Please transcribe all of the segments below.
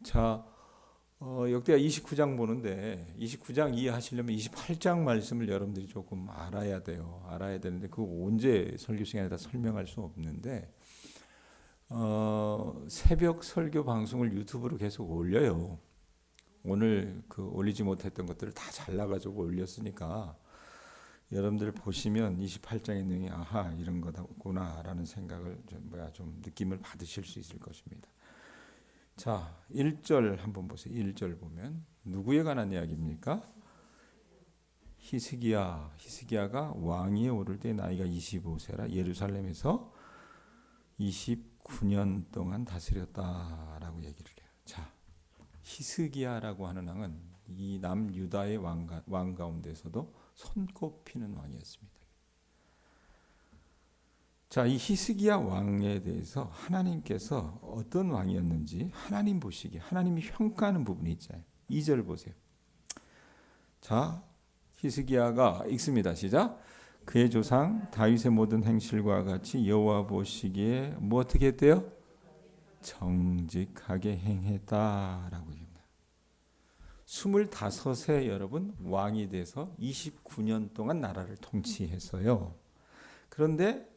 자, 역대하 29장 보는데 29장 이해하시려면 28장 말씀을 여러분들이 조금 알아야 돼요. 알아야 되는데 그거 언제 설교 시간에 다 설명할 수 없는데 새벽 설교 방송을 유튜브로 계속 올려요. 오늘 그 올리지 못했던 것들을 다 잘라가지고 올렸으니까 여러분들 보시면 28장의 내용이 아하 이런 거구나라는 생각을 좀 느낌을 받으실 수 있을 것입니다. 자, 1절 한번 보세요. 1절 보면 누구에 관한 이야기입니까? 히스기야가 왕위에 오를 때 나이가 25세라 예루살렘에서 29년 동안 다스렸다라고 얘기를 해요. 자, 히스기야라고 하는 왕은 이 남유다의 왕 가운데서도 손꼽히는 왕이었습니다. 자, 이 히스기야 왕에 대해서 하나님께서 어떤 왕이었는지 하나님 보시기에 하나님이 평가하는 부분이 있잖아요. 2절 보세요. 자, 히스기야가 읽습니다. 시작. 그의 조상 다윗의 모든 행실과 같이 여호와 보시기에 뭐 어떻게 했대요? 정직하게 행했다라고 얘기합니다. 25세 여러분 왕이 돼서 29년 동안 나라를 통치했어요. 그런데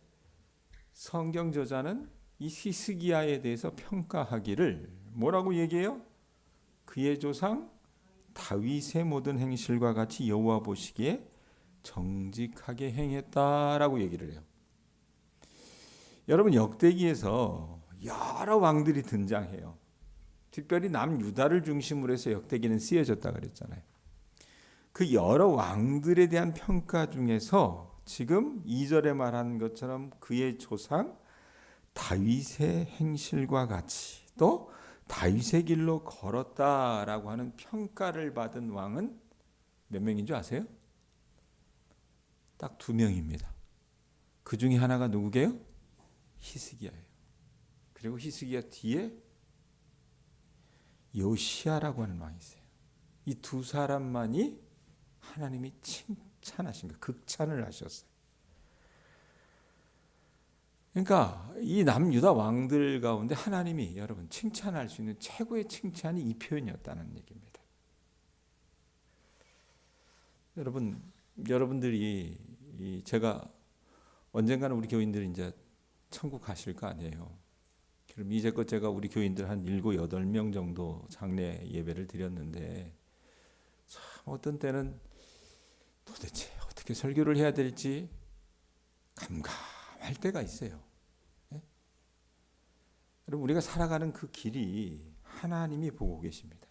성경 저자는 이 히스기야에 대해서 평가하기를 뭐라고 얘기해요? 그의 조상 다윗의 모든 행실과 같이 여호와 보시기에 정직하게 행했다라고 얘기를 해요. 여러분 역대기에서 여러 왕들이 등장해요. 특별히 남유다를 중심으로 해서 역대기는 쓰여졌다 그랬잖아요. 그 여러 왕들에 대한 평가 중에서 지금 2절에 말한 것처럼 그의 조상 다윗의 행실과 같이 또 다윗의 길로 걸었다라고 하는 평가를 받은 왕은 몇 명인 줄 아세요? 딱 2명입니다. 그 중에 하나가 누구게요? 히스기야예요. 그리고 히스기야 뒤에 요시야라고 하는 왕이 있어요. 이 두 사람만이 하나님이 칭찬하신 거, 극찬을 하셨어요. 그러니까 이 남유다 왕들 가운데 하나님이 여러분 칭찬할 수 있는 최고의 칭찬이 이 표현이었다는 얘기입니다. 여러분들이 제가 언젠가는 우리 교인들이 이제 천국 가실 거 아니에요. 그럼 이제껏 제가 우리 교인들 한 7, 8명 정도 장례 예배를 드렸는데 참 어떤 때는 도대체 어떻게 설교를 해야 될지 감감할 때가 있어요. 네? 여러분 우리가 살아가는 그 길이 하나님이 보고 계십니다.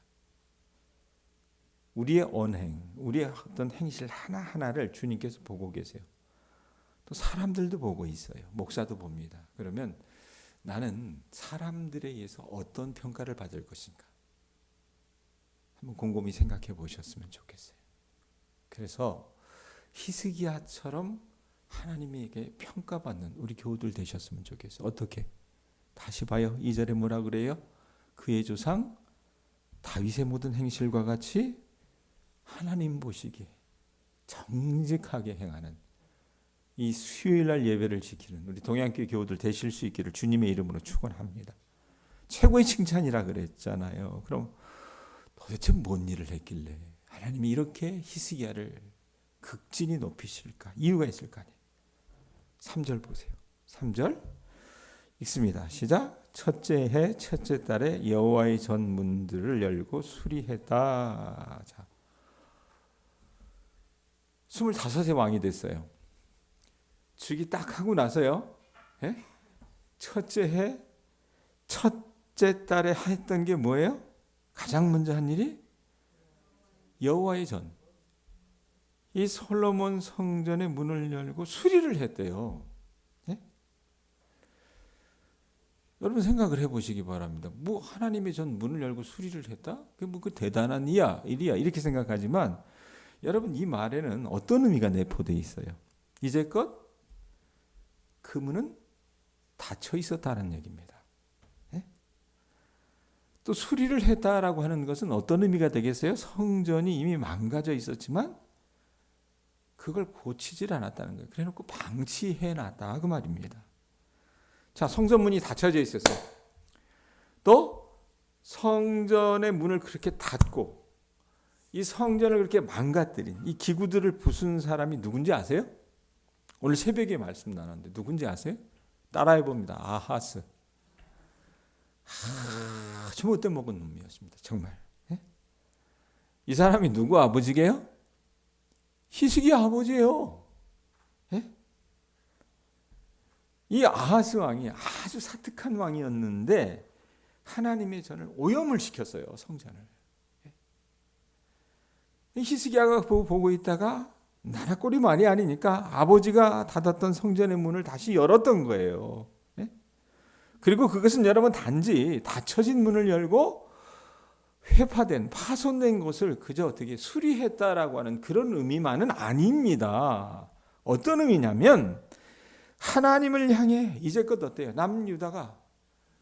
우리의 언행, 우리의 어떤 행실 하나하나를 주님께서 보고 계세요. 또 사람들도 보고 있어요. 목사도 봅니다. 그러면 나는 사람들에 의해서 어떤 평가를 받을 것인가? 한번 곰곰이 생각해 보셨으면 좋겠어요. 그래서 히스기야처럼 하나님에게 평가받는 우리 교우들 되셨으면 좋겠어요. 어떻게? 다시 봐요. 2절에 뭐라 그래요? 그의 조상 다윗의 모든 행실과 같이 하나님 보시기에 정직하게 행하는 이 수요일날 예배를 지키는 우리 동양교회 교우들 되실 수 있기를 주님의 이름으로 축원합니다. 최고의 칭찬이라 그랬잖아요. 그럼 도대체 뭔 일을 했길래 하나님이 이렇게 히스기야를 극진히 높이실까? 이유가 있을 거 아니에요. 3절 보세요. 3절 읽습니다. 시작. 첫째 해 첫째 달에 여호와의 전 문들을 열고 수리했다. 자, 25세 왕이 됐어요. 즉위 딱 하고 나서요. 예? 첫째 해 첫째 달에 했던 게 뭐예요? 가장 먼저 한 일이 여호와의 전. 이 솔로몬 성전의 문을 열고 수리를 했대요. 예? 여러분 생각을 해보시기 바랍니다. 뭐 하나님의 전 문을 열고 수리를 했다? 그게 뭐 그 대단한 일이야 이렇게 생각하지만 여러분 이 말에는 어떤 의미가 내포되어 있어요? 이제껏 그 문은 닫혀 있었다는 얘기입니다. 예? 또 수리를 했다라고 하는 것은 어떤 의미가 되겠어요? 성전이 이미 망가져 있었지만 그걸 고치질 않았다는 거예요. 그래놓고 방치해놨다 그 말입니다. 자, 성전문이 닫혀져 있었어요. 또 성전의 문을 그렇게 닫고 이 성전을 그렇게 망가뜨린 이 기구들을 부순 사람이 누군지 아세요? 오늘 새벽에 말씀 나눴는데 누군지 아세요? 따라해 봅니다. 아하스. 아주 못돼 먹은 놈이었습니다. 정말. 이 사람이 누구 아버지게요? 히스기야 아버지예요. 이 아하스 왕이 아주 사특한 왕이었는데 하나님의 전을 오염을 시켰어요. 성전을. 히스기야가 보고 있다가 나라 꼴이 말이 아니니까 아버지가 닫았던 성전의 문을 다시 열었던 거예요. 그리고 그것은 여러분 단지 닫혀진 문을 열고 회파된 파손된 것을 그저 어떻게 수리했다라고 하는 그런 의미만은 아닙니다. 어떤 의미냐면 하나님을 향해 이제껏 어때요? 남유다가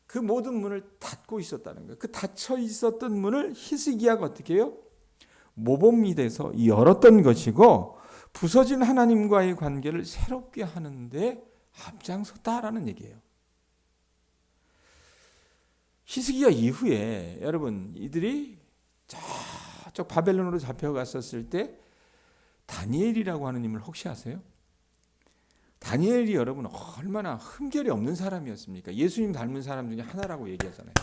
그 모든 문을 닫고 있었다는 거예요. 그 닫혀 있었던 문을 히스기야가 어떻게 해요? 모범이 돼서 열었던 것이고 부서진 하나님과의 관계를 새롭게 하는데 앞장섰다라는 얘기예요. 히스기야 이후에 여러분 이들이 저쪽 바벨론으로 잡혀갔었을 때 다니엘이라고 하는 인물 혹시 아세요? 다니엘이 여러분 얼마나 흠결이 없는 사람이었습니까? 예수님 닮은 사람 중에 하나라고 얘기하잖아요.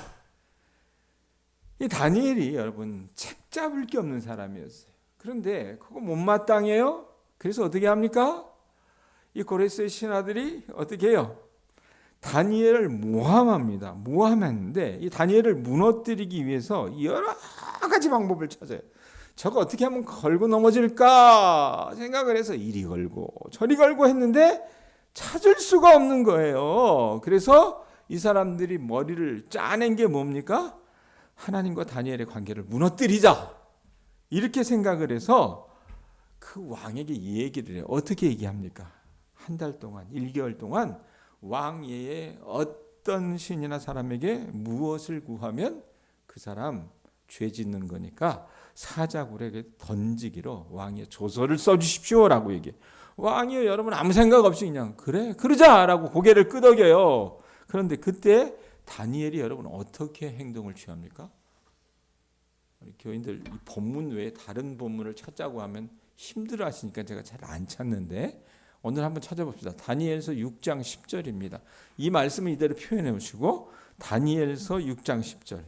이 다니엘이 여러분 책 잡을 게 없는 사람이었어요. 그런데 그거 못마땅해요. 그래서 어떻게 합니까? 이 고레스의 신하들이 어떻게 해요? 다니엘을 모함합니다. 모함했는데 이 다니엘을 무너뜨리기 위해서 여러 가지 방법을 찾아요. 저거 어떻게 하면 걸고 넘어질까 생각을 해서 이리 걸고 저리 걸고 했는데 찾을 수가 없는 거예요. 그래서 이 사람들이 머리를 짜낸 게 뭡니까? 하나님과 다니엘의 관계를 무너뜨리자 이렇게 생각을 해서 그 왕에게 이 얘기를 해요. 어떻게 얘기합니까? 한 달 동안 1개월 동안 왕예에 어떤 신이나 사람에게 무엇을 구하면 그 사람 죄 짓는 거니까 사자굴에게 던지기로 왕의 조서를 써주십시오라고 얘기해. 왕이요 여러분 아무 생각 없이 그냥 그래 그러자라고 고개를 끄덕여요. 그런데 그때 다니엘이 여러분 어떻게 행동을 취합니까? 우리 교인들 이 본문 외에 다른 본문을 찾자고 하면 힘들어하시니까 제가 잘 안 찾는데 오늘 한번 찾아봅시다. 다니엘서 6장 10절입니다. 이 말씀을 이대로 표현해 보시고 다니엘서 6장 10절.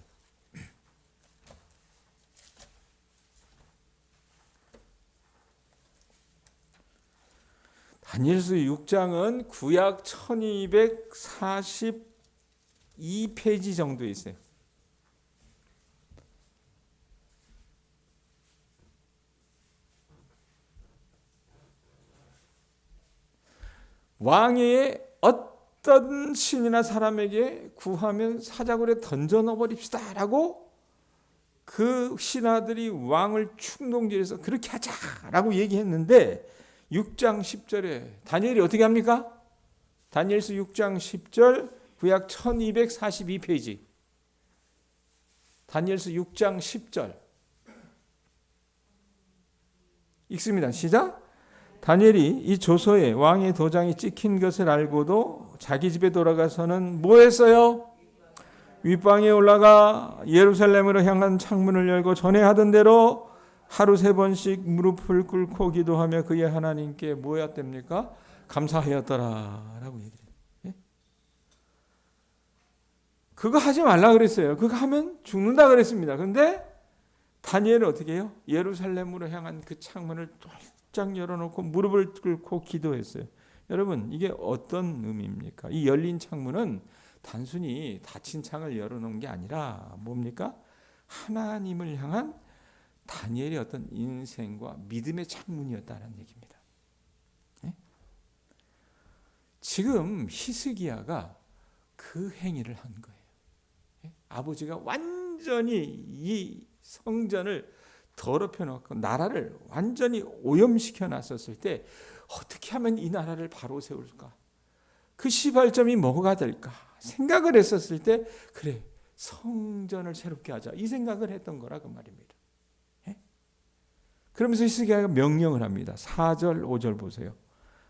다니엘서 6장은 구약 1242페이지 정도 있어요. 왕의 어떤 신이나 사람에게 구하면 사자굴에 던져 넣어 버립시다라고 그 신하들이 왕을 충동질해서 그렇게 하자라고 얘기했는데 6장 10절에 다니엘이 어떻게 합니까? 다니엘서 6장 10절 구약 1242페이지 다니엘서 6장 10절 읽습니다. 시작. 다니엘이 이 조서에 왕의 도장이 찍힌 것을 알고도 자기 집에 돌아가서는 뭐 했어요? 윗방에 올라가 예루살렘으로 향한 창문을 열고 전에 하던 대로 하루 3번씩 무릎을 꿇고 기도하며 그의 하나님께 뭐 했답니까? 감사하였더라라고 얘기해요. 예? 그거 하지 말라 그랬어요. 그거 하면 죽는다 그랬습니다. 그런데 다니엘은 어떻게 해요? 예루살렘으로 향한 그 창문을 쫙 열어놓고 무릎을 꿇고 기도했어요. 여러분 이게 어떤 의미입니까? 이 열린 창문은 단순히 닫힌 창을 열어놓은 게 아니라 뭡니까? 하나님을 향한 다니엘의 어떤 인생과 믿음의 창문이었다는 얘기입니다. 네? 지금 히스기야가 그 행위를 한 거예요. 네? 아버지가 완전히 이 성전을 더럽혀 놓고 나라를 완전히 오염시켜 놨었을 때 어떻게 하면 이 나라를 바로 세울까? 그 시발점이 뭐가 될까? 생각을 했었을 때 그래 성전을 새롭게 하자 이 생각을 했던 거라 그 말입니다. 예? 그러면서 히스기야가 명령을 합니다. 4절 5절 보세요.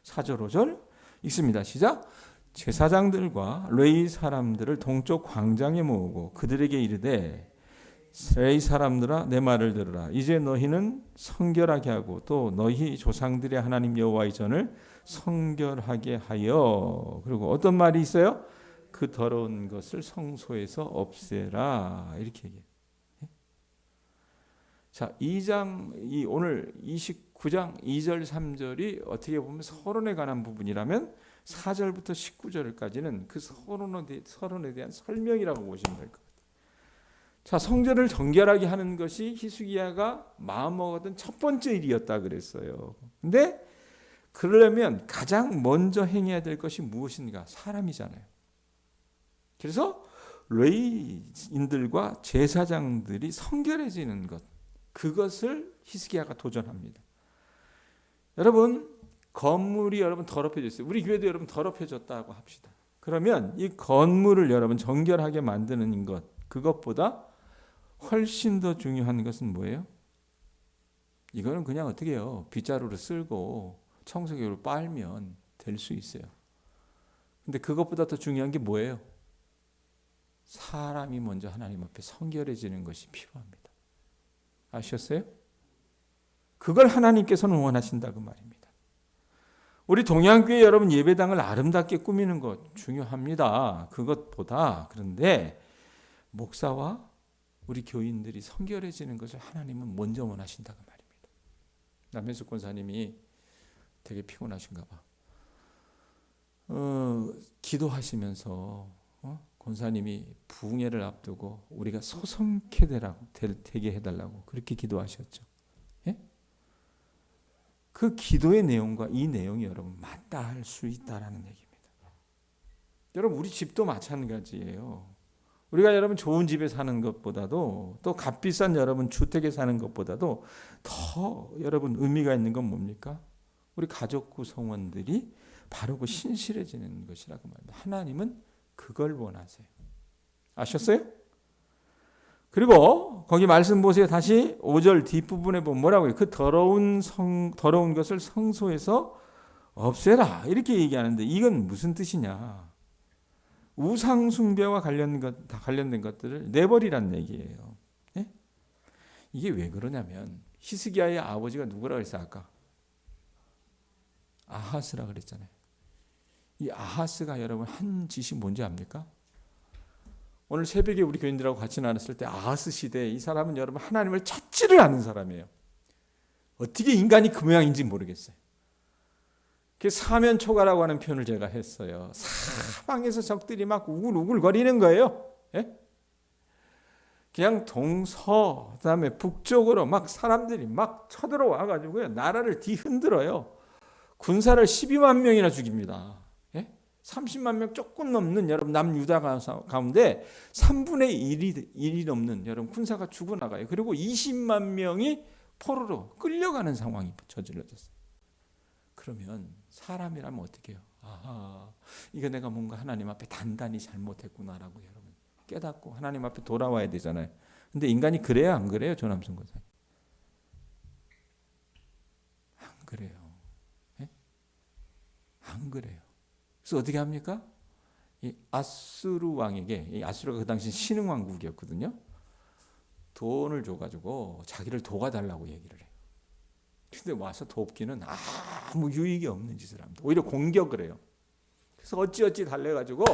4절 5절 읽습니다. 시작. 제사장들과 레위 사람들을 동쪽 광장에 모으고 그들에게 이르되 이 사람들아 내 말을 들으라. 이제 너희는 성결하게 하고 또 너희 조상들의 하나님 여호와의 전을 성결하게 하여. 그리고 어떤 말이 있어요? 그 더러운 것을 성소에서 없애라. 이렇게 얘기해요. 자, 2장 오늘 29장 2절 3절이 어떻게 보면 서론에 관한 부분이라면 4절부터 19절까지는 그 서론에 대한 설명이라고 보시면 될 것 같아요. 자, 성전을 정결하게 하는 것이 히스기야가 마음먹었던 첫 번째 일이었다 그랬어요. 근데 그러려면 가장 먼저 행해야 될 것이 무엇인가? 사람이잖아요. 그래서 레위인들과 제사장들이 성결해지는 것, 그것을 히스기야가 도전합니다. 여러분, 건물이 여러분 더럽혀졌어요. 우리 교회도 여러분 더럽혀졌다고 합시다. 그러면 이 건물을 여러분 정결하게 만드는 것, 그것보다 훨씬 더 중요한 것은 뭐예요? 이거는 그냥 어떻게 해요? 빗자루로 쓸고 청소기로 빨면 될 수 있어요. 근데 그것보다 더 중요한 게 뭐예요? 사람이 먼저 하나님 앞에 성결해지는 것이 필요합니다. 아셨어요? 그걸 하나님께서는 원하신다 그 말입니다. 우리 동양교회 여러분 예배당을 아름답게 꾸미는 것 중요합니다. 그것보다 그런데 목사와 우리 교인들이 성결해지는 것을 하나님은 먼저 원하신다 그 말입니다. 남현숙 권사님이 되게 피곤하신가 봐. 기도하시면서 권사님이 부흥회를 앞두고 우리가 소성케 되게 해달라고 그렇게 기도하셨죠. 예? 그 기도의 내용과 이 내용이 여러분 맞다 할 수 있다라는 얘기입니다. 여러분 우리 집도 마찬가지예요. 우리가 여러분 좋은 집에 사는 것보다도 또 값비싼 여러분 주택에 사는 것보다도 더 여러분 의미가 있는 건 뭡니까? 우리 가족 구성원들이 바르고 신실해지는 것이라고 말합니다. 하나님은 그걸 원하세요. 아셨어요? 그리고 거기 말씀 보세요. 다시 5절 뒷부분에 보면 뭐라고 해요? 그 더러운 것을 성소에서 없애라. 이렇게 얘기하는데 이건 무슨 뜻이냐? 우상 숭배와 관련된 것들을 내버리란 얘기예요. 예? 이게 왜 그러냐면 히스기야의 아버지가 누구라고 했어요? 아까 아하스라 그랬잖아요. 이 아하스가 여러분 한 짓이 뭔지 압니까? 오늘 새벽에 우리 교인들하고 같이 나눴을 때 아하스 시대 이 사람은 여러분 하나님을 찾지를 않은 사람이에요. 어떻게 인간이 그 모양인지 모르겠어요. 그 사면초가라고 하는 표현을 제가 했어요. 사방에서 적들이 막 우글우글거리는 거예요. 예? 그냥 동서 그다음에 북쪽으로 막 사람들이 막 쳐들어와 가지고요. 나라를 뒤흔들어요. 군사를 12만 명이나 죽입니다. 예? 30만 명 조금 넘는 여러분 남유다 가운데 3분의 1이 넘는 여러분 군사가 죽어나가요. 그리고 20만 명이 포로로 끌려가는 상황이 저질러졌어요. 그러면 사람이라면 어떻게 해요? 아하, 이거 내가 뭔가 하나님 앞에 단단히 잘못했구나라고 여러분 깨닫고 하나님 앞에 돌아와야 되잖아요. 근데 인간이 그래요, 안 그래요, 조남순 권사님? 안 그래요. 예? 안 그래요. 그래서 어떻게 합니까? 이 아수르 왕에게, 이 아수르가 그 당시 신흥 왕국이었거든요. 돈을 줘가지고 자기를 도와달라고 얘기를 해요. 근데 와서 돕기는 아무 유익이 없는 짓을 합니다. 오히려 공격을 해요. 그래서 어찌어찌 달래가지고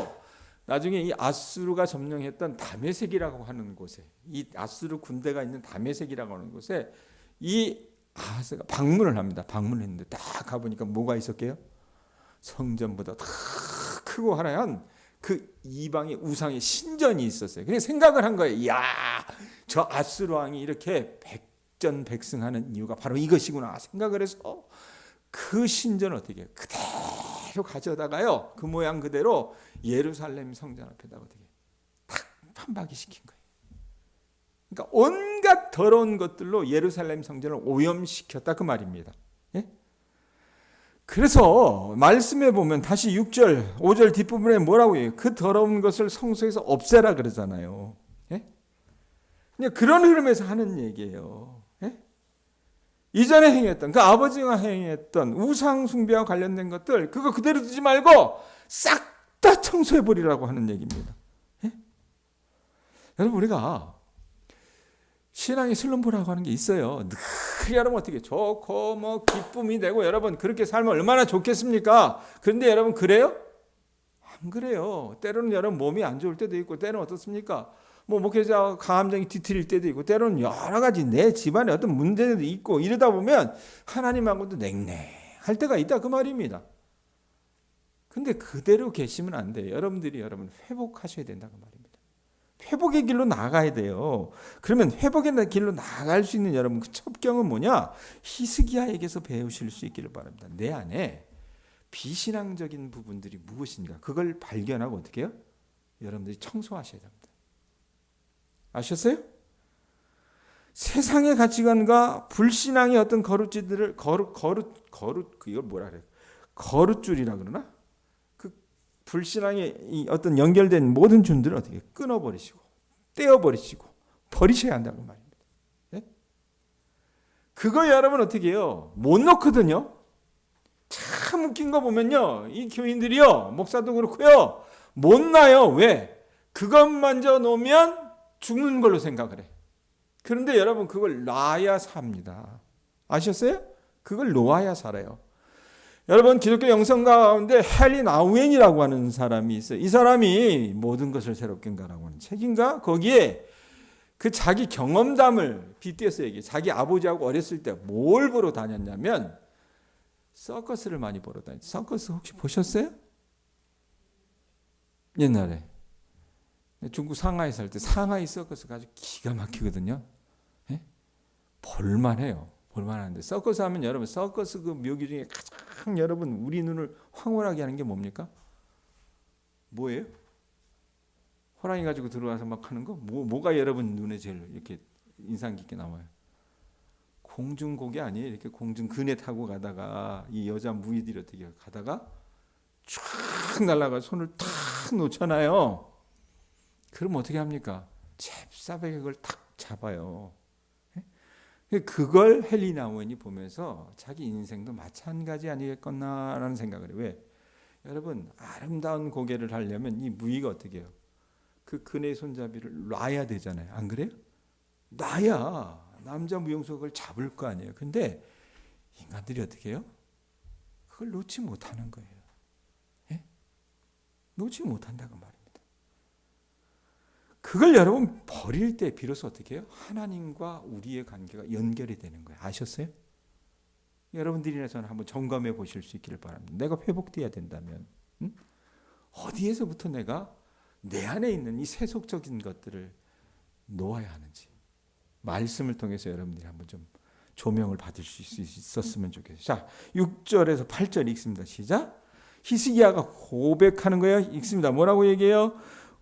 나중에 이 아수르가 점령했던 다메섹이라고 하는 곳에, 이 아수르 군대가 있는 다메섹이라고 하는 곳에 이 아하스가 방문을 합니다. 방문을 했는데 딱 가보니까 뭐가 있었게요? 성전보다 더 크고 하얀 그 이방의 우상의 신전이 있었어요. 그냥 생각을 한 거예요. 이야, 저 아수르 왕이 이렇게 백전백승하는 이유가 바로 이것이구나 생각을 해서 그 신전을 어떻게 해요? 그대로 가져다가요. 그 모양 그대로 예루살렘 성전 앞에다가 어떻게 탁 판박이 시킨 거예요. 그러니까 온갖 더러운 것들로 예루살렘 성전을 오염시켰다 그 말입니다. 예? 그래서 말씀에 보면 다시 6절, 5절 뒷부분에 뭐라고 해요? 그 더러운 것을 성소에서 없애라 그러잖아요. 예? 그냥 그런 흐름에서 하는 얘기예요. 예? 이전에 행했던 그 아버지가 행했던 우상 숭배와 관련된 것들 그거 그대로 두지 말고 싹 다 청소해 버리라고 하는 얘기입니다. 예? 여러분 우리가 신앙의 슬럼프라고 하는 게 있어요. 늘 여러분 어떻게 좋고 뭐 기쁨이 되고 여러분 그렇게 살면 얼마나 좋겠습니까? 그런데 여러분 그래요? 안 그래요. 때로는 여러분 몸이 안 좋을 때도 있고 때로는 어떻습니까? 뭐 목회자 감정이 뒤틀릴 때도 있고 때로는 여러 가지 내 집안에 어떤 문제도 있고 이러다 보면 하나님하고도 냉랭할 때가 있다 그 말입니다. 근데 그대로 계시면 안 돼요. 여러분들이 회복하셔야 된다고 말입니다. 회복의 길로 나가야 돼요. 그러면 회복의 길로 나갈 수 있는 여러분 그 첩경은 뭐냐? 히스기야에게서 배우실 수 있기를 바랍니다. 내 안에 비신앙적인 부분들이 무엇인가? 그걸 발견하고 어떻게 해요? 여러분들이 청소하셔야 됩니다. 아셨어요? 세상의 가치관과 불신앙의 어떤 거룻줄들을 이걸 뭐라 그래요? 거룻줄이라 그러나? 그 불신앙의 어떤 연결된 모든 줄들을 어떻게 끊어버리시고 떼어버리시고 버리셔야 한다고 말입니다. 네? 그거 여러분 어떻게 해요? 못 놓거든요. 참 웃긴 거 보면요, 이 교인들이요, 목사도 그렇고요, 못 놔요. 왜? 그것만져 놓으면 죽는 걸로 생각을 해. 그런데 여러분 그걸 놔야 삽니다. 아셨어요? 그걸 놓아야 살아요. 여러분 기독교 영성가 가운데 헨리 나우엔이라고 하는 사람이 있어요. 이 사람이 모든 것을 새롭게 한다라고 하는 책인가? 거기에 그 자기 경험담을 빗대서 얘기해. 자기 아버지하고 어렸을 때 뭘 보러 다녔냐면 서커스를 많이 보러 다녔어요. 서커스 혹시 보셨어요? 옛날에 중국 상하이 살 때 상하이 서커스가 아주 기가 막히거든요. 예? 볼만해요. 볼만한데 서커스 하면 여러분 서커스 그 묘기 중에 가장 여러분 우리 눈을 황홀하게 하는 게 뭡니까? 뭐예요? 호랑이 가지고 들어와서 막 하는 거? 뭐가 여러분 눈에 제일 이렇게 인상 깊게 나와요? 공중고개 아니에요? 이렇게 공중 그네 타고 가다가 이 여자 무희들이 어떻게 가다가 쫙 날아가 손을 탁 놓잖아요. 그럼 어떻게 합니까? 잽싸게 그걸 탁 잡아요. 그걸 헨리 나우엔이 보면서 자기 인생도 마찬가지 아니겠거나라는 생각을 해요. 왜? 여러분 아름다운 고개를 하려면 이 무희가 어떻게 해요? 그 그네 손잡이를 놔야 되잖아요. 안 그래요? 놔야 남자 무용수가 그걸 잡을 거 아니에요. 근데 인간들이 어떻게 해요? 그걸 놓지 못하는 거예요. 예? 놓지 못한다고 말입니다. 그걸 여러분 버릴 때 비로소 어떻게 해요? 하나님과 우리의 관계가 연결이 되는 거예요. 아셨어요? 여러분들이나 저는 한번 점검해 보실 수 있기를 바랍니다. 내가 회복돼야 된다면 어디에서부터 내가 내 안에 있는 이 세속적인 것들을 놓아야 하는지 말씀을 통해서 여러분들이 한번 좀 조명을 받을 수 있었으면 좋겠어요. 자, 6절에서 8절 읽습니다. 시작. 히스기야가 고백하는 거예요. 읽습니다. 뭐라고 얘기해요?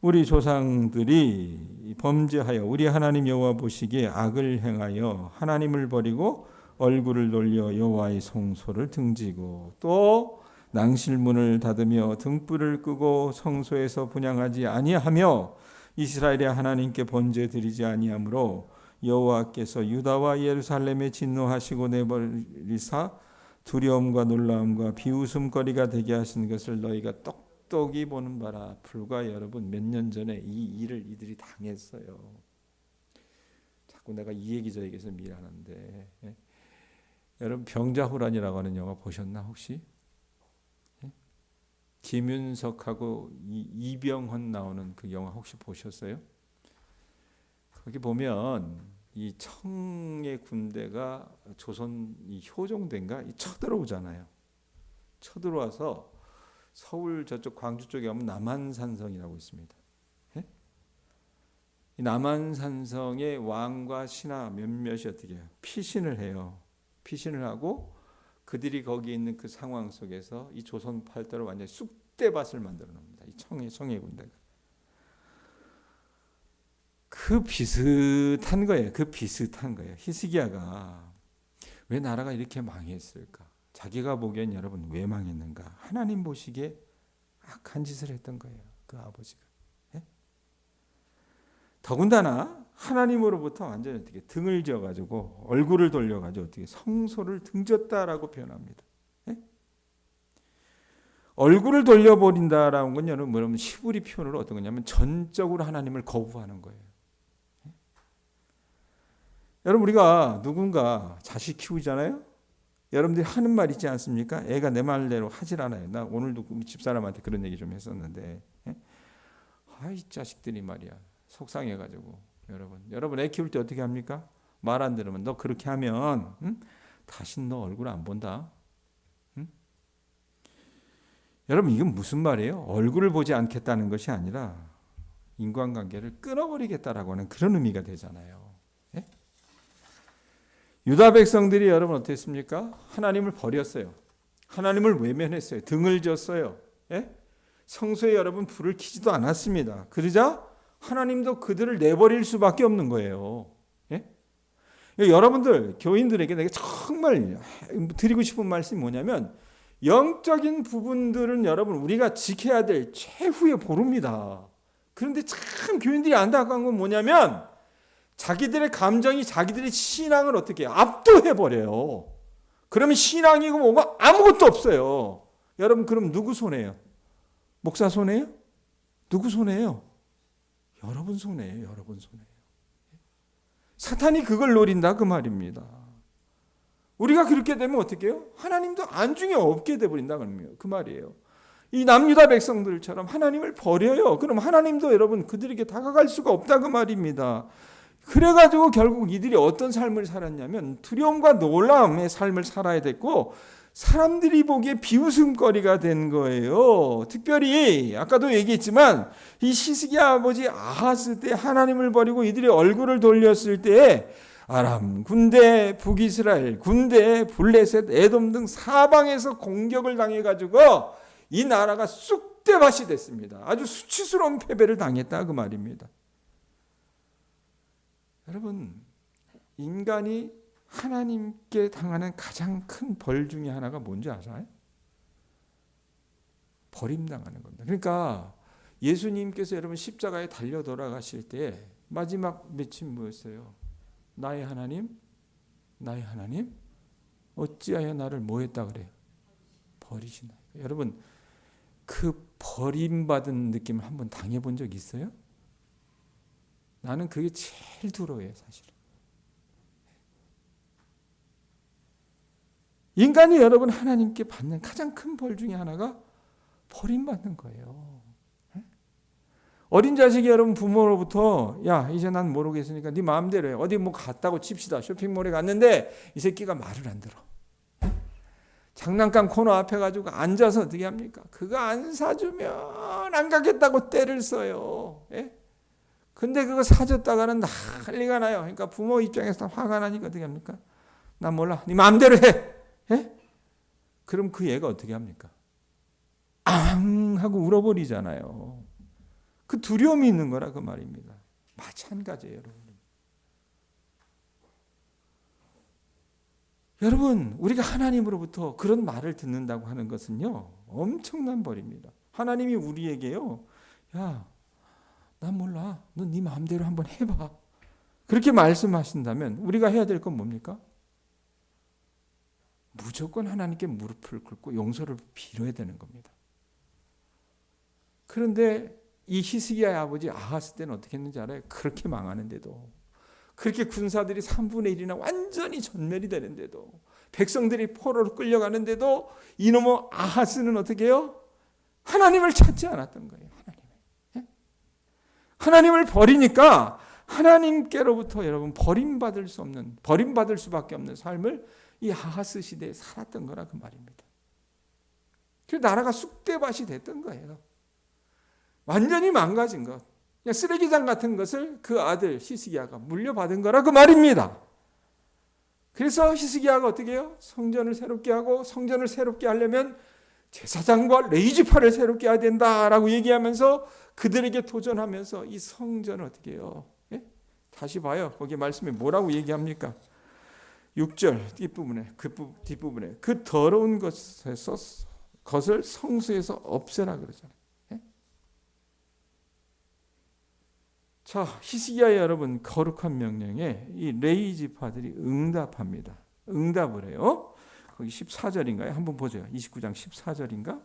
우리 조상들이 범죄하여 우리 하나님 여호와 보시기에 악을 행하여 하나님을 버리고 얼굴을 돌려 여호와의 성소를 등지고 또 낭실문을 닫으며 등불을 끄고 성소에서 분향하지 아니하며 이스라엘의 하나님께 번제 드리지 아니하므로 여호와께서 유다와 예루살렘에 진노하시고 내버리사 두려움과 놀라움과 비웃음거리가 되게 하신 것을 너희가 똑똑히 보는 바라. 불과 여러분 몇 년 전에 이 일을 이들이 당했어요. 자꾸 내가 이 얘기 저 얘기해서 미안한데 여러분 병자호란이라고 하는 영화 보셨나 혹시? 김윤석하고 이병헌 나오는 그 영화 혹시 보셨어요? 거기 보면 이 청의 군대가 조선 이 효종대인가 쳐들어오잖아요. 쳐들어와서 서울 저쪽 광주 쪽에 가면 남한산성이라고 있습니다. 예? 이 남한산성의 왕과 신하 몇몇이 어떻게 해요? 피신을 해요. 피신을 하고 그들이 거기 있는 그 상황 속에서 이 조선 팔도를 완전히 쑥대밭을 만들어 놉니다. 이 청의 군대가. 그 비슷한 거예요. 히스기야가 왜 나라가 이렇게 망했을까? 자기가 보기엔 여러분 왜 망했는가? 하나님 보시기에 악한 짓을 했던 거예요. 그 아버지가. 예? 더군다나 하나님으로부터 완전히 어떻게 등을 지어가지고 얼굴을 돌려가지고 어떻게 성소를 등졌다라고 표현합니다. 예? 얼굴을 돌려버린다라는 건 여러분 히브리 표현으로 어떤 거냐면 전적으로 하나님을 거부하는 거예요. 여러분 우리가 누군가 자식 키우잖아요. 여러분들이 하는 말 있지 않습니까? 애가 내 말대로 하질 않아요. 나 오늘도 집사람한테 그런 얘기 좀 했었는데, 아이 자식들이 말이야 속상해가지고 여러분 애 키울 때 어떻게 합니까? 말 안 들으면 너 그렇게 하면 다신 너 얼굴 안 본다. 여러분 이건 무슨 말이에요? 얼굴을 보지 않겠다는 것이 아니라 인간관계를 끊어버리겠다라고 하는 그런 의미가 되잖아요. 예? 유다 백성들이 여러분 어땠습니까? 하나님을 버렸어요. 하나님을 외면했어요. 등을 졌어요. 예? 성소에 여러분 불을 켜지도 않았습니다. 그러자 하나님도 그들을 내버릴 수밖에 없는 거예요. 예? 여러분들 교인들에게 내가 정말 드리고 싶은 말씀이 뭐냐면 영적인 부분들은 여러분 우리가 지켜야 될 최후의 보루입니다. 그런데 참 교인들이 안타까운 건 뭐냐면 자기들의 감정이 자기들의 신앙을 어떻게 압도해버려요. 그러면 신앙이고 뭐가 아무것도 없어요. 여러분 그럼 누구 손해예요? 목사 손해예요? 누구 손해예요? 여러분 손해예요. 여러분 손해예요. 사탄이 그걸 노린다 그 말입니다. 우리가 그렇게 되면 어떻게 해요? 하나님도 안중에 없게 돼버린다 그 말이에요. 이 남유다 백성들처럼 하나님을 버려요. 그럼 하나님도 여러분 그들에게 다가갈 수가 없다 그 말입니다. 그래가지고 결국 이들이 어떤 삶을 살았냐면 두려움과 놀라움의 삶을 살아야 됐고 사람들이 보기에 비웃음거리가 된 거예요. 특별히 아까도 얘기했지만 이 시스기야 아버지 아하스 때 하나님을 버리고 이들이 얼굴을 돌렸을 때 아람 군대, 북이스라엘 군대, 블레셋, 에돔 등 사방에서 공격을 당해가지고 이 나라가 쑥대밭이 됐습니다. 아주 수치스러운 패배를 당했다 그 말입니다. 여러분 인간이 하나님께 당하는 가장 큰 벌 중에 하나가 뭔지 아세요? 버림당하는 겁니다. 그러니까 예수님께서 여러분 십자가에 달려 돌아가실 때 마지막 외침 뭐였어요? 나의 하나님, 나의 하나님, 어찌하여 나를 뭐했다 그래요? 버리시나? 여러분 그 버림받은 느낌을 한번 당해본 적 있어요? 나는 그게 제일 두려워요, 사실은. 인간이 여러분 하나님께 받는 가장 큰 벌 중에 하나가 버림받는 거예요. 어린 자식이 여러분 부모로부터 야 이제 난 모르겠으니까 네 마음대로 해. 어디 뭐 갔다고 칩시다. 쇼핑몰에 갔는데 이 새끼가 말을 안 들어. 장난감 코너 앞에 가지고 앉아서 어떻게 합니까? 그거 안 사주면 안 가겠다고 떼를 써요. 예? 근데 그거 사줬다가는 난리가 나요. 그러니까 부모 입장에서 화가 나니까 어떻게 합니까? 난 몰라. 네 마음대로 해. 예? 그럼 그 애가 어떻게 합니까? 앙 하고 울어버리잖아요. 그 두려움이 있는 거라 그 말입니다. 마찬가지예요, 여러분. 여러분, 우리가 하나님으로부터 그런 말을 듣는다고 하는 것은요, 엄청난 벌입니다. 하나님이 우리에게요, 야, 난 몰라. 넌 네 마음대로 한번 해봐. 그렇게 말씀하신다면 우리가 해야 될 건 뭡니까? 무조건 하나님께 무릎을 꿇고 용서를 빌어야 되는 겁니다. 그런데 이 히스기야의 아버지 아하스 때는 어떻게 했는지 알아요? 그렇게 망하는데도, 그렇게 군사들이 3분의 1이나 완전히 전멸이 되는데도, 백성들이 포로로 끌려가는데도 이놈의 아하스는 어떻게 해요? 하나님을 찾지 않았던 거예요. 하나님을 버리니까 하나님께로부터 여러분 버림받을 수밖에 없는 삶을 이 아하스 시대에 살았던 거라 그 말입니다. 그 나라가 쑥대밭이 됐던 거예요. 완전히 망가진 것, 그냥 쓰레기장 같은 것을 그 아들 히스기야가 물려받은 거라 그 말입니다. 그래서 히스기야가 어떻게 해요? 성전을 새롭게 하고, 성전을 새롭게 하려면 제사장과 레위지파를 새롭게 해야 된다라고 얘기하면서 그들에게 도전하면서 이 성전을 어떻게 해요? 예? 다시 봐요. 거기 말씀에 뭐라고 얘기합니까? 6절 뒷부분에, 뒷부분에 그 더러운 것을 성소에서 없애라 그러잖아요. 예? 자, 히스기야 여러분 거룩한 명령에 이 레위지파들이 응답합니다. 응답을 해요. 거기 14절인가요? 한번 보세요. 29장 14절인가?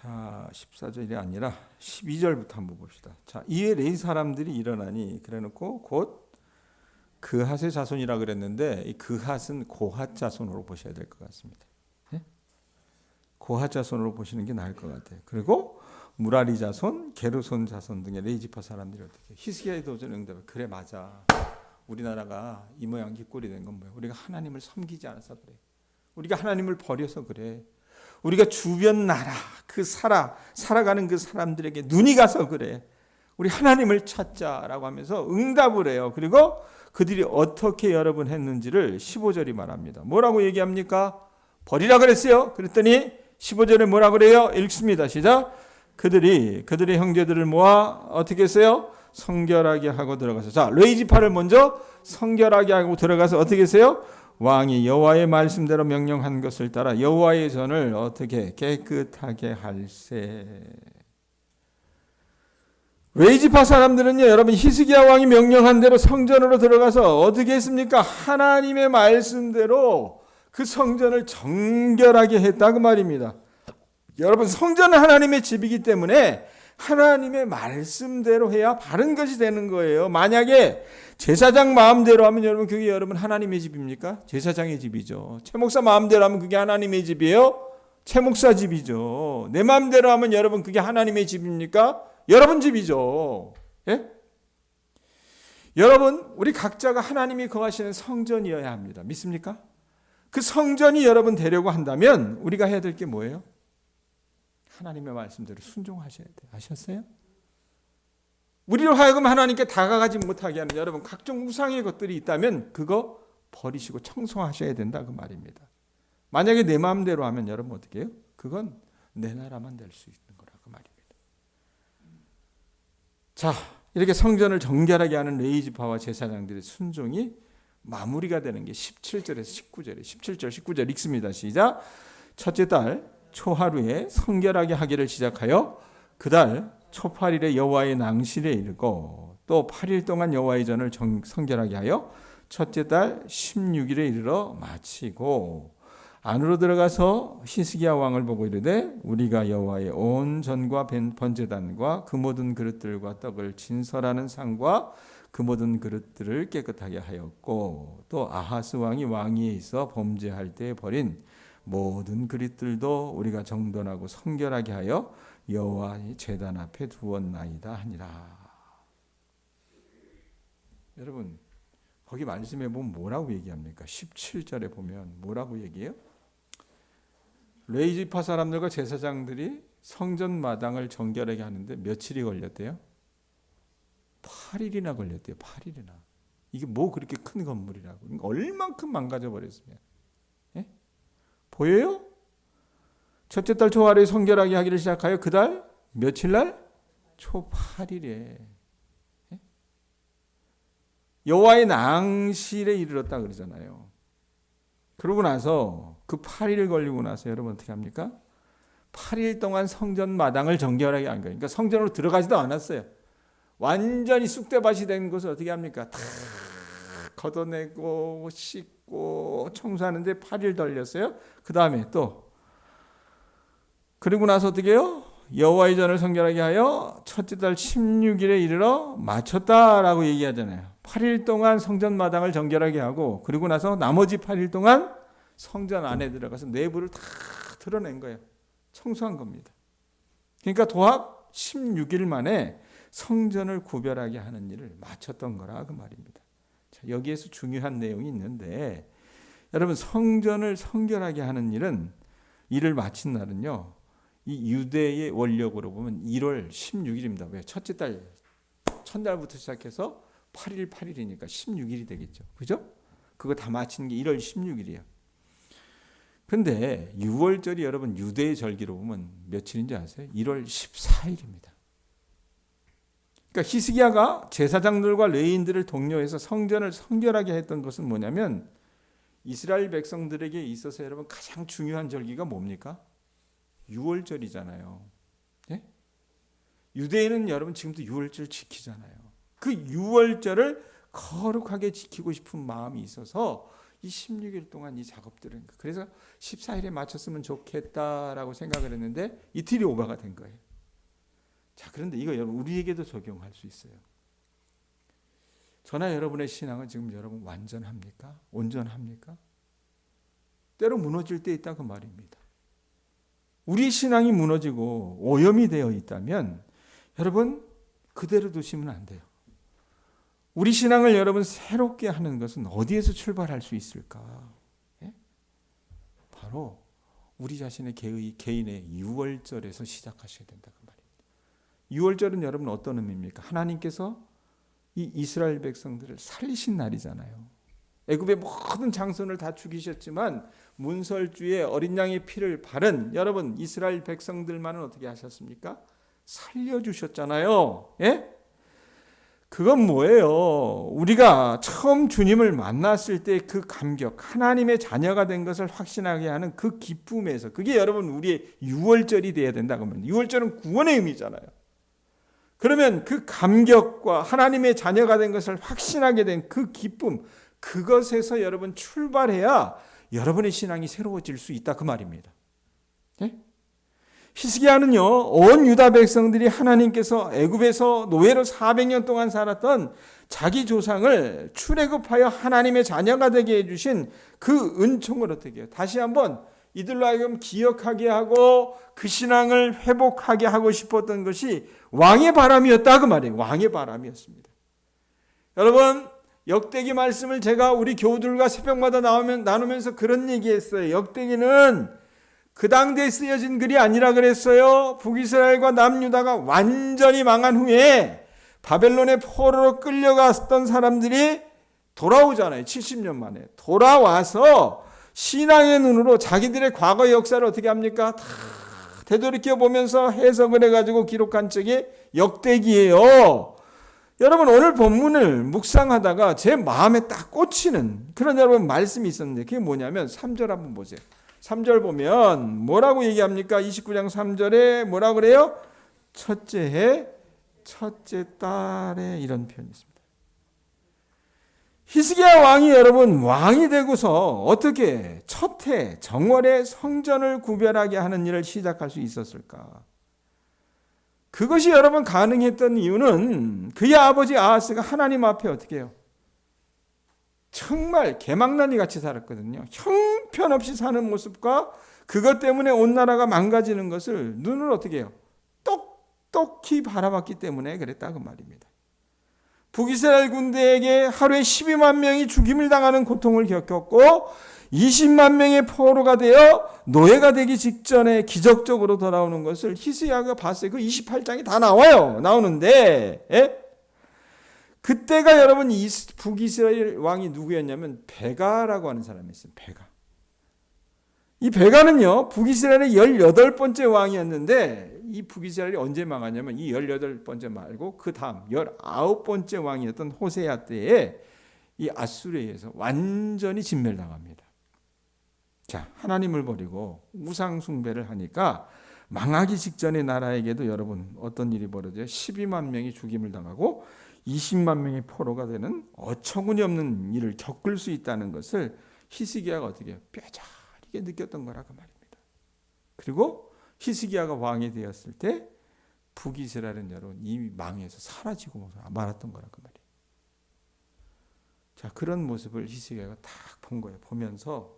자, 14절이 아니라 12절부터 한번 봅시다. 자, 이에 레위 사람들이 일어나니 그래놓고 곧 그핫의 자손이라 그랬는데 이 그핫은 고핫 자손으로 보셔야 될 것 같습니다. 네? 고핫 자손으로 보시는 게 나을 것 같아요. 그리고 무라리 자손, 게르손 자손 등의 레위 지파 사람들이 어떻게 히스기야의 도전 응답에 그래 맞아. 우리나라가 이 모양 이 꼴이 된 건 뭐야? 우리가 하나님을 섬기지 않아서 그래. 우리가 하나님을 버려서 그래. 우리가 주변 나라 그 살아가는 그 사람들에게 눈이 가서 그래. 우리 하나님을 찾자라고 하면서 응답을 해요. 그리고 그들이 어떻게 여러분 했는지를 15절이 말합니다. 뭐라고 얘기합니까? 버리라 그랬어요. 그랬더니 15절에 뭐라 그래요? 읽습니다. 시작. 그들의 형제들을 모아 어떻게 했어요? 성결하게 하고 들어가서, 자, 레위 지파를 먼저 성결하게 하고 들어가서 어떻게 했어요? 왕이 여호와의 말씀대로 명령한 것을 따라 여호와의 전을 어떻게 깨끗하게 할세. 레위 지파 사람들은요, 여러분 히스기야 왕이 명령한 대로 성전으로 들어가서 어떻게 했습니까? 하나님의 말씀대로 그 성전을 정결하게 했다 그 말입니다. 여러분 성전은 하나님의 집이기 때문에 하나님의 말씀대로 해야 바른 것이 되는 거예요. 만약에 제사장 마음대로 하면 여러분 그게 여러분 하나님의 집입니까? 제사장의 집이죠. 최목사 마음대로 하면 그게 하나님의 집이에요? 최목사 집이죠. 내 마음대로 하면 여러분 그게 하나님의 집입니까? 여러분 집이죠. 예? 여러분 우리 각자가 하나님이 거하시는 성전이어야 합니다. 믿습니까? 그 성전이 여러분 되려고 한다면 우리가 해야 될 게 뭐예요? 하나님의 말씀대로 순종하셔야 돼요. 아셨어요? 우리로 하여금 하나님께 다가가지 못하게 하는 여러분 각종 우상의 것들이 있다면 그거 버리시고 청소하셔야 된다 그 말입니다. 만약에 내 마음대로 하면 여러분 어떻게 해요? 그건 내 나라만 될 수 있는 거라 그 말입니다. 자, 이렇게 성전을 정결하게 하는 레위 지파와 제사장들의 순종이 마무리가 되는 게 17절에서 19절에 17절 19절 읽습니다. 시작. 첫째 달 초하루에 성결하게 하기를 시작하여 그달 초 8일에 여호와의 낭실에 이르고 또 8일 동안 여호와의 전을 성결하게 하여 첫째 달 16일에 이르러 마치고 안으로 들어가서 히스기야 왕을 보고 이르되 우리가 여호와의 온 전과 번제단과 그 모든 그릇들과 떡을 진설하는 상과 그 모든 그릇들을 깨끗하게 하였고 또 아하스 왕이 왕위에 있어 범죄할 때 버린 모든 그릇들도 우리가 정돈하고 성결하게 하여 여호와의 제단 앞에 두었나이다 하니라. 여러분 거기 말씀에 보면 뭐라고 얘기합니까? 17절에 보면 뭐라고 얘기해요? 레위 지파 사람들과 제사장들이 성전 마당을 정결하게 하는데 며칠이 걸렸대요? 8일이나 걸렸대요. 8일이나. 이게 뭐 그렇게 큰 건물이라고. 얼만큼 망가져 버렸으면. 예? 보여요? 첫째 달 초하루에 성결하게 하기를 시작하여 그달 며칠 날? 초 8일에 여호와의 낭실에 이르렀다 그러잖아요. 그러고 나서 그 8일 걸리고 나서 여러분 어떻게 합니까? 8일 동안 성전 마당을 정결하게 한 거예요. 그러니까 성전으로 들어가지도 않았어요. 완전히 쑥대밭이 된 것을 어떻게 합니까? 다 걷어내고 씻고 청소하는데 8일 걸렸어요. 그 다음에 또 그리고 나서 어떻게 해요? 여호와의 전을 성결하게 하여 첫째 달 16일에 이르러 마쳤다라고 얘기하잖아요. 8일 동안 성전 마당을 정결하게 하고 그리고 나서 나머지 8일 동안 성전 안에 들어가서 내부를 다 드러낸 거예요. 청소한 겁니다. 그러니까 도합 16일 만에 성전을 구별하게 하는 일을 마쳤던 거라 그 말입니다. 자, 여기에서 중요한 내용이 있는데 여러분 성전을 성결하게 하는 일을 마친 날은요. 이 유대의 원력으로 보면 1월 16일입니다. 왜? 첫째 달 첫날부터 시작해서 8일이니까 16일이 되겠죠. 그죠? 그거 다 마치는 게 1월 16일이에요. 근데 6월절이 여러분 유대의 절기로 보면 며칠인지 아세요? 1월 14일입니다. 그러니까 히스기야가 제사장들과 레위인들을 독려해서 성전을 성결하게 했던 것은 뭐냐면 이스라엘 백성들에게 있어서 여러분 가장 중요한 절기가 뭡니까? 6월절이잖아요. 예? 유대인은 여러분 지금도 6월절 지키잖아요. 그 6월절을 거룩하게 지키고 싶은 마음이 있어서 이 16일 동안 이 작업들은 그래서 14일에 마쳤으면 좋겠다라고 생각을 했는데 이틀이 오버가 된 거예요. 자, 그런데 이거 여러분 우리에게도 적용할 수 있어요. 저나 여러분의 신앙은 지금 여러분 완전합니까? 온전합니까? 때로 무너질 때 있다 그 말입니다. 우리 신앙이 무너지고 오염이 되어 있다면 여러분 그대로 두시면 안 돼요. 우리 신앙을 여러분 새롭게 하는 것은 어디에서 출발할 수 있을까? 예? 바로 우리 자신의 개인의 유월절에서 시작하셔야 된다 그 말입니다. 유월절은 여러분 어떤 의미입니까? 하나님께서 이 이스라엘 백성들을 살리신 날이잖아요. 애굽의 모든 장손을 다 죽이셨지만 문설주에 어린 양의 피를 바른 여러분 이스라엘 백성들만은 어떻게 하셨습니까? 살려주셨잖아요. 예? 그건 뭐예요? 우리가 처음 주님을 만났을 때 그 감격, 하나님의 자녀가 된 것을 확신하게 하는 그 기쁨에서 그게 여러분 우리의 유월절이 돼야 된다고 합니다. 유월절은 구원의 의미잖아요. 그러면 그 감격과 하나님의 자녀가 된 것을 확신하게 된 그 기쁨, 그것에서 여러분 출발해야 여러분의 신앙이 새로워질 수 있다 그 말입니다. 네? 히스기야는요, 온 유다 백성들이 하나님께서 애굽에서 노예로 400년 동안 살았던 자기 조상을 출애굽하여 하나님의 자녀가 되게 해주신 그 은총을 어떻게 해요? 다시 한번 이들로 하여금 기억하게 하고 그 신앙을 회복하게 하고 싶었던 것이 왕의 바람이었다 그 말이에요. 왕의 바람이었습니다. 여러분 역대기 말씀을 제가 우리 교우들과 새벽마다 나누면서 그런 얘기했어요. 역대기는 그 당대에 쓰여진 글이 아니라 그랬어요. 북이스라엘과 남유다가 완전히 망한 후에 바벨론의 포로로 끌려갔던 사람들이 돌아오잖아요. 70년 만에. 돌아와서 신앙의 눈으로 자기들의 과거 역사를 어떻게 합니까? 다 되돌이켜 보면서 해석을 해가지고 기록한 책이 역대기예요. 여러분 오늘 본문을 묵상하다가 제 마음에 딱 꽂히는 그런 여러분 말씀이 있었는데 그게 뭐냐면 3절 한번 보세요. 3절 보면 뭐라고 얘기합니까? 29장 3절에 뭐라고 그래요? 첫째 해, 첫째 달에 이런 표현이 있습니다. 히스기야 왕이 여러분 왕이 되고서 어떻게 첫 해 정월에 성전을 구별하게 하는 일을 시작할 수 있었을까? 그것이 여러분 가능했던 이유는 그의 아버지 아하스가 하나님 앞에 어떻게 해요? 정말 개망나니 같이 살았거든요. 형편없이 사는 모습과 그것 때문에 온 나라가 망가지는 것을 눈을 어떻게 해요? 똑똑히 바라봤기 때문에 그랬다 그 말입니다. 북이스라엘 군대에게 하루에 12만 명이 죽임을 당하는 고통을 겪었고 20만 명의 포로가 되어 노예가 되기 직전에 기적적으로 돌아오는 것을 히스기야가 봤어요. 그 28장이 다 나오는데 그때가 여러분 북이스라엘 왕이 누구였냐면 베가라고 하는 사람이 있어요. 베가. 이 베가는요 북이스라엘의 18번째 왕이었는데 이 북이스라엘이 언제 망하냐면 이 18번째 말고 그 다음 19번째 왕이었던 호세아 때에 이 아수르에 의해서 완전히 진멸당합니다. 자, 하나님을 버리고 우상 숭배를 하니까 망하기 직전의 나라에게도 여러분 어떤 일이 벌어져요? 12만 명이 죽임을 당하고 20만 명의 포로가 되는 어처구니 없는 일을 겪을 수 있다는 것을 히스기야가 어떻게 해요? 뼈저리게 느꼈던 거라고 말입니다. 그리고 히스기야가 왕이 되었을 때 북이스라엘은 여러분 이미 망해서 사라지고 말았던 거라고 말이에요. 자, 그런 모습을 히스기야가 딱 본 거예요. 보면서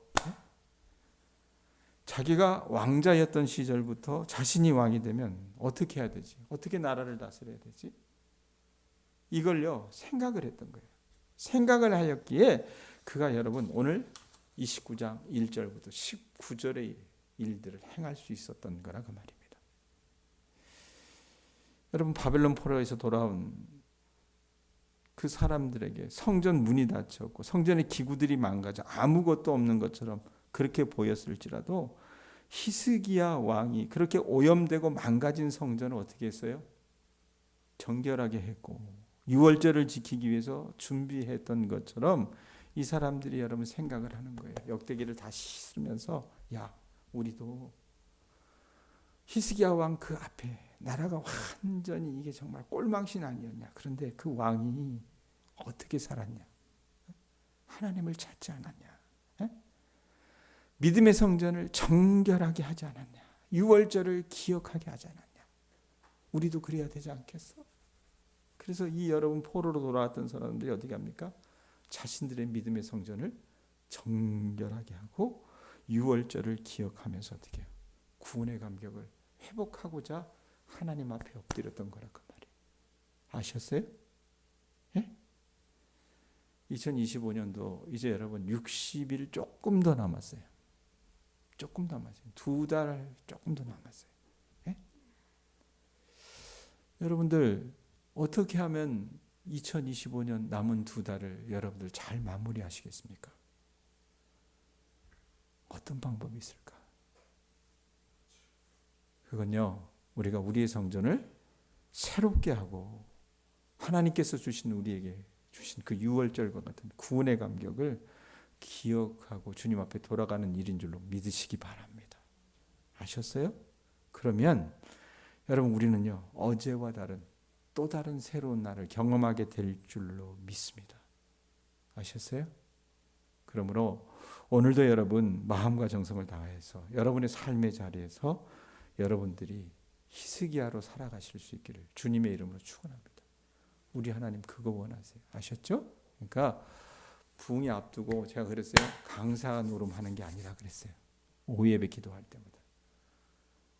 자기가 왕자였던 시절부터 자신이 왕이 되면 어떻게 해야 되지? 어떻게 나라를 다스려야 되지? 이걸요 생각을 했던 거예요. 생각을 하였기에 그가 여러분 오늘 29장 1절부터 19절의 일들을 행할 수 있었던 거라 그 말입니다. 여러분 바벨론 포로에서 돌아온 그 사람들에게 성전 문이 닫혔고 성전의 기구들이 망가져 아무것도 없는 것처럼 그렇게 보였을지라도 히스기야 왕이 그렇게 오염되고 망가진 성전을 어떻게 했어요? 정결하게 했고 유월절을 지키기 위해서 준비했던 것처럼 이 사람들이 여러분 생각을 하는 거예요. 역대기를 다시 쓰면서 야 우리도 히스기야 왕 그 앞에 나라가 완전히 이게 정말 꼴망신 아니었냐. 그런데 그 왕이 어떻게 살았냐. 하나님을 찾지 않았냐. 믿음의 성전을 정결하게 하지 않았냐? 유월절을 기억하게 하지 않았냐? 우리도 그래야 되지 않겠어? 그래서 이 여러분 포로로 돌아왔던 사람들이 어디 갑니까? 자신들의 믿음의 성전을 정결하게 하고 유월절을 기억하면서 어떻게 해요? 구원의 감격을 회복하고자 하나님 앞에 엎드렸던 거라 그 말이에요. 아셨어요? 예? 2025년도 이제 여러분 60일 조금 더 남았어요. 조금 더 남았어요. 2달 조금 더 남았어요. 예? 여러분들 어떻게 하면 2025년 남은 2달을 여러분들 잘 마무리하시겠습니까? 어떤 방법이 있을까? 그건요, 우리가 우리의 성전을 새롭게 하고 하나님께서 주신 우리에게 주신 그 유월절과 같은 구원의 감격을 기억하고 주님 앞에 돌아가는 일인 줄로 믿으시기 바랍니다. 아셨어요? 그러면 여러분 우리는요, 어제와 다른 또 다른 새로운 날을 경험하게 될 줄로 믿습니다. 아셨어요? 그러므로 오늘도 여러분 마음과 정성을 다해서 여러분의 삶의 자리에서 여러분들이 히스기야로 살아가실 수 있기를 주님의 이름으로 축원합니다. 우리 하나님 그거 원하세요. 아셨죠? 그러니까 부흥이 앞두고 제가 그랬어요. 강사 노름하는 게 아니라 그랬어요. 오후 예배 기도할 때마다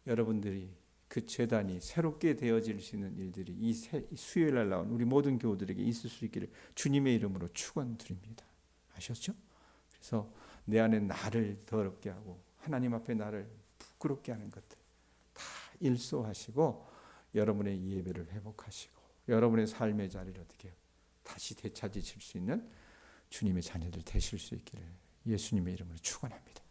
여러분들이 그 제단이 새롭게 되어질 수 있는 일들이 이 수요일 날 나온 우리 모든 교우들에게 있을 수 있기를 주님의 이름으로 축원드립니다. 아셨죠? 그래서 내 안에 나를 더럽게 하고 하나님 앞에 나를 부끄럽게 하는 것들 다 일소하시고 여러분의 이 예배를 회복하시고 여러분의 삶의 자리를 어떻게 다시 되찾으실 수 있는 주님의 자녀들 되실 수 있기를 예수님의 이름으로 축원합니다.